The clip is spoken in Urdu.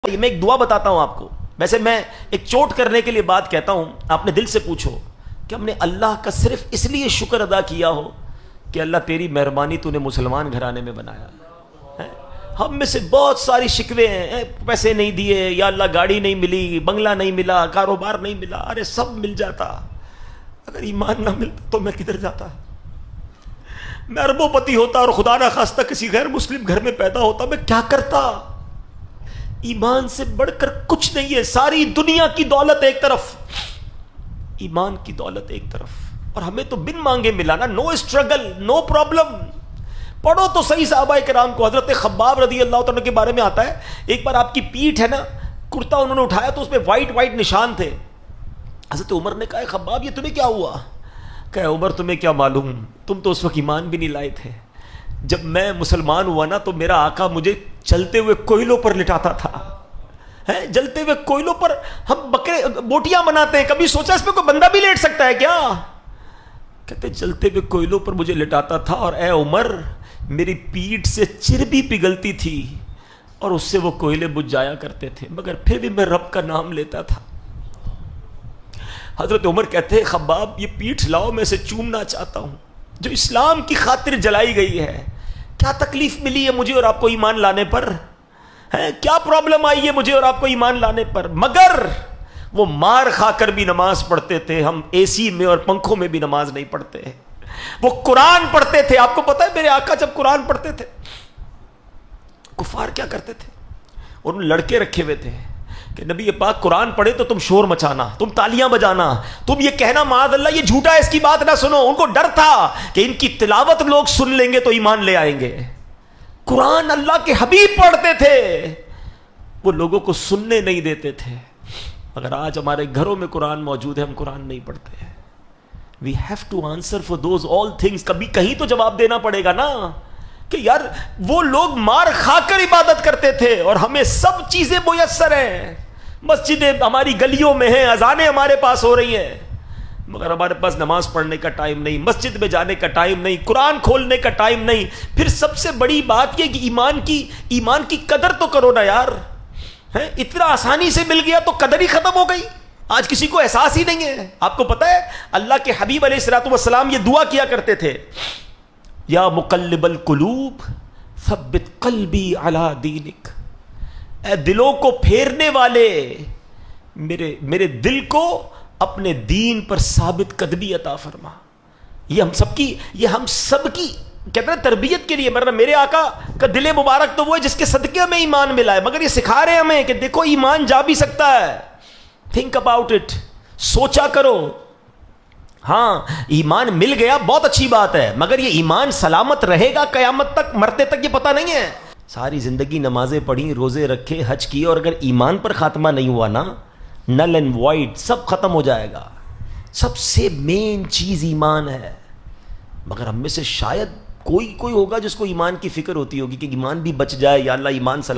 میں ایک دعا بتاتا ہوں آپ کو. ویسے میں ایک چوٹ کرنے کے لیے بات کہتا ہوں, آپ نے دل سے پوچھو کہ ہم نے اللہ کا صرف اس لیے شکر ادا کیا ہو کہ اللہ تیری مہربانی تو نے مسلمان گھرانے میں بنایا. ہم میں سے بہت ساری شکوے ہیں, پیسے نہیں دیے, یا اللہ گاڑی نہیں ملی, بنگلہ نہیں ملا, کاروبار نہیں ملا. ارے سب مل جاتا, اگر ایمان نہ ملتا تو میں کدھر جاتا؟ میں اربوں پتی ہوتا اور خدا نہ خواستہ کسی غیر مسلم گھر میں پیدا ہوتا, میں کیا کرتا؟ ایمان سے بڑھ کر کچھ نہیں ہے. ساری دنیا کی دولت ایک طرف, ایمان کی دولت ایک طرف, اور ہمیں تو بن مانگے ملا نا. نو اسٹرگل, نو پرابلم. پڑھو تو صحیح صحابہ کرام کو. حضرت خباب رضی اللہ تعالیٰ کے بارے میں آتا ہے, ایک بار آپ کی پیٹھ ہے نا, کرتا انہوں نے اٹھایا تو اس میں وائٹ وائٹ نشان تھے. حضرت عمر نے کہا خباب یہ تمہیں کیا ہوا؟ کہ عمر تمہیں کیا معلوم, تم تو اس وقت ایمان بھی نہیں لائے تھے. جب میں مسلمان ہوا نا تو میرا آقا مجھے چلتے ہوئے کوئلوں پر لٹاتا تھا. جلتے ہوئے کوئلوں پر ہم بکرے بوٹیاں بناتے ہیں, کبھی سوچا اس پہ کوئی بندہ بھی لیٹ سکتا ہے کیا؟ کہتے جلتے ہوئے کوئلوں پر مجھے لٹاتا تھا, اور اے عمر میری پیٹھ سے چربی پگھلتی تھی اور اس سے وہ کوئلے بجھ جایا کرتے تھے, مگر پھر بھی میں رب کا نام لیتا تھا. حضرت عمر کہتے ہیں خباب یہ پیٹھ لاؤ, میں اسے چومنا چاہتا ہوں جو اسلام کی خاطر جلائی گئی ہے. کیا تکلیف ملی ہے مجھے اور آپ کو ایمان لانے پر؟ کیا پرابلم آئی ہے مجھے اور آپ کو ایمان لانے پر؟ مگر وہ مار کھا کر بھی نماز پڑھتے تھے, ہم اے سی میں اور پنکھوں میں بھی نماز نہیں پڑھتے. وہ قرآن پڑھتے تھے. آپ کو پتا ہے میرے آقا جب قرآن پڑھتے تھے کفار کیا کرتے تھے؟ انہوں نے لڑکے رکھے ہوئے تھے کہ نبی پاک قرآن پڑھے تو تم شور مچانا, تم تالیاں بجانا, تم یہ کہنا معاذ اللہ یہ جھوٹا ہے, اس کی بات نہ سنو. ان کو ڈر تھا کہ ان کی تلاوت لوگ سن لیں گے تو ایمان لے آئیں گے. قرآن اللہ کے حبیب پڑھتے تھے, وہ لوگوں کو سننے نہیں دیتے تھے. اگر آج ہمارے گھروں میں قرآن موجود ہے, ہم قرآن نہیں پڑھتے. We have to answer for those all things. کبھی کہیں تو جواب دینا پڑے گا نا کہ یار وہ لوگ مار کھا کر عبادت کرتے تھے اور ہمیں سب چیزیں میسر ہیں. مسجدیں ہماری گلیوں میں ہیں, اذانیں ہمارے پاس ہو رہی ہیں, مگر ہمارے پاس نماز پڑھنے کا ٹائم نہیں, مسجد میں جانے کا ٹائم نہیں, قرآن کھولنے کا ٹائم نہیں. پھر سب سے بڑی بات یہ کہ ایمان کی قدر تو کرو نا یار. اتنا آسانی سے مل گیا تو قدر ہی ختم ہو گئی. آج کسی کو احساس ہی نہیں ہے. آپ کو پتا ہے اللہ کے حبیب علیہ الصلوۃ والسلام یہ دعا کیا کرتے تھے, یا مقلب القلوب ثبت قلبی علی دینک. اے دلوں کو پھیرنے والے, میرے دل کو اپنے دین پر ثابت قدمی عطا فرما. یہ ہم سب کی کہتے ہیں تربیت کے لیے. میرے آقا کا دل مبارک تو وہ ہے جس کے صدقے میں ایمان ملا ہے, مگر یہ سکھا رہے ہیں ہمیں کہ دیکھو ایمان جا بھی سکتا ہے. تھنک اباؤٹ اٹ, سوچا کرو. ہاں ایمان مل گیا بہت اچھی بات ہے, مگر یہ ایمان سلامت رہے گا قیامت تک, مرتے تک یہ پتہ نہیں ہے. ساری زندگی نمازیں پڑھی, روزے رکھے, حج کیے, اور اگر ایمان پر خاتمہ نہیں ہوا نا, نل اینڈ وائڈ سب ختم ہو جائے گا. سب سے مین چیز ایمان ہے. مگر ہم میں سے شاید کوئی ہوگا جس کو ایمان کی فکر ہوتی ہوگی کہ ایمان بھی بچ جائے, یا اللہ ایمان سلامت